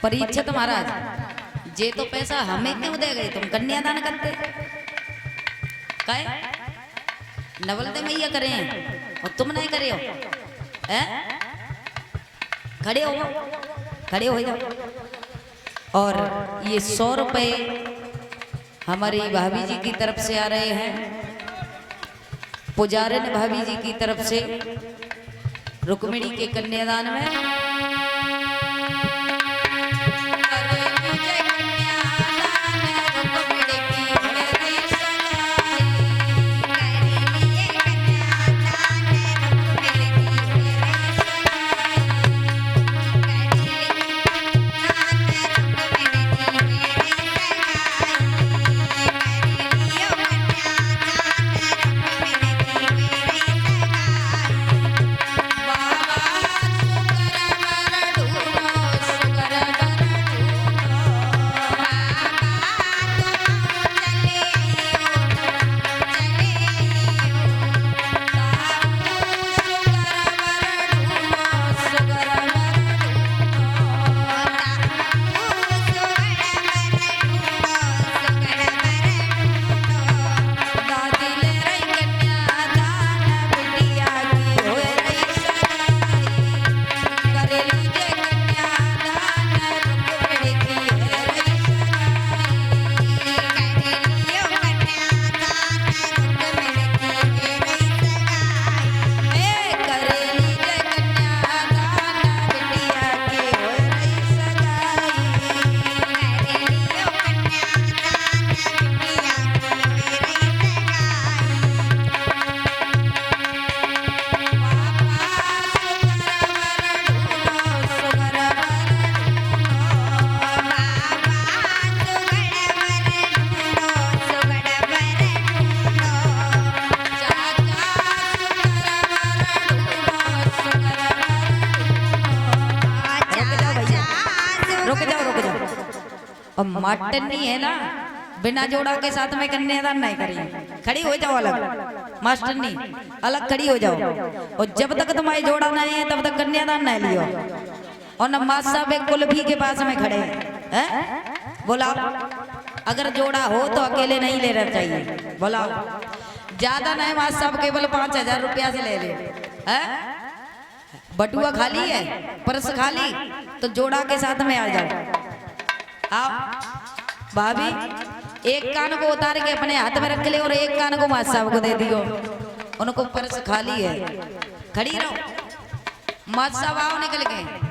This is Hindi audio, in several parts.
परीक्षित महाराज जे तो पैसा हमें क्यों दे गए, तुम कन्यादान करते काय नवल दे मैया करे हैं और तुम नहीं करे हो हैं? खड़े हो जाओ। और ये 100 रुपए हमारी भाभी जी की तरफ से आ रहे हैं, पुजारिन भाभी जी की तरफ से रुक्मिणी के कन्यादान में। और मटन नहीं है ना, बिना जोड़ा के साथ में कन्यादान नहीं करेंगे। खड़ी हो जाओ अलग, मास्टर नहीं अलग खड़ी हो जाओ। और जब तक तुम्हारे जोड़ा नहीं है तब तक कन्यादान नहीं लियो। और न मास्टर साहब एक कुल्फी के पास में खड़े हैं, बोला अगर जोड़ा हो तो अकेले नहीं लेना चाहिए। बोला ज्यादा नहीं मास्टर साहब, केवल 5000 रुपया से ले ले। बटुआ खाली है, पर्स खाली, तो जोड़ा के साथ में आ जाओ। आओ भाभी, एक कान को उतार के अपने हाथ में रख ले और एक कान को मास्टर साहब को दे दियो, उनको पर्स खाली है। खड़ी रहो, मास्टर साहब आओ निकल के।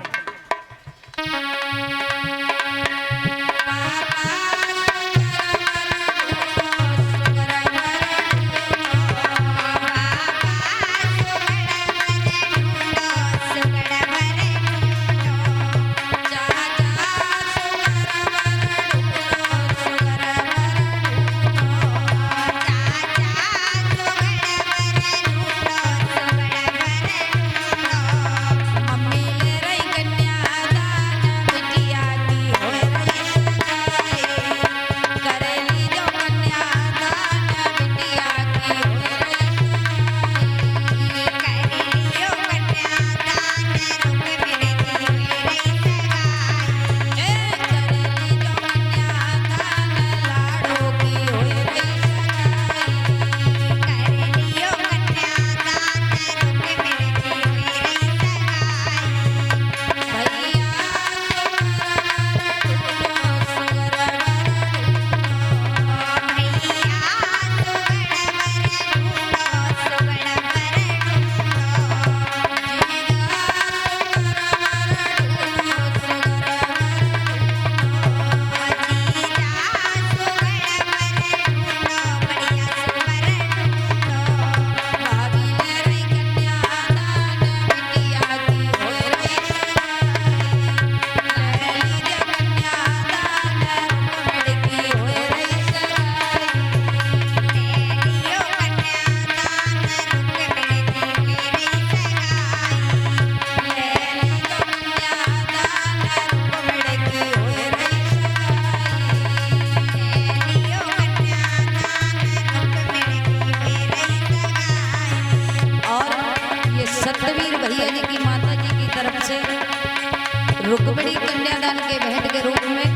रुक्मिणी कन्यादान के भेंट के रूप में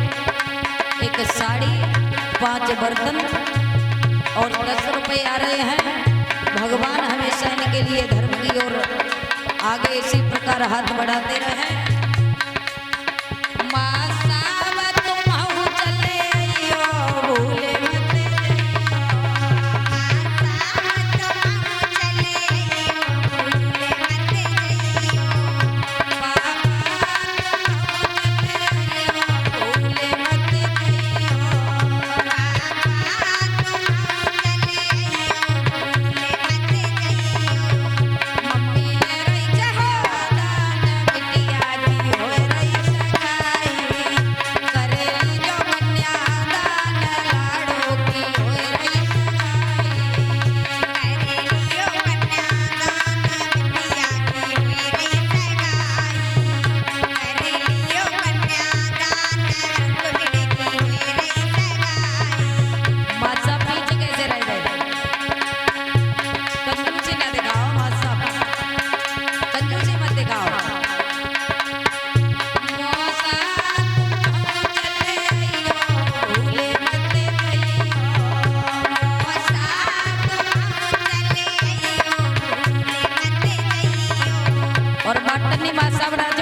एक साड़ी, 5 बर्तन और 10 रुपए आ रहे हैं। भगवान हमेशा इनके लिए धर्म की ओर आगे इसी प्रकार हाथ बढ़ाते रहे। और मटनी मासा बना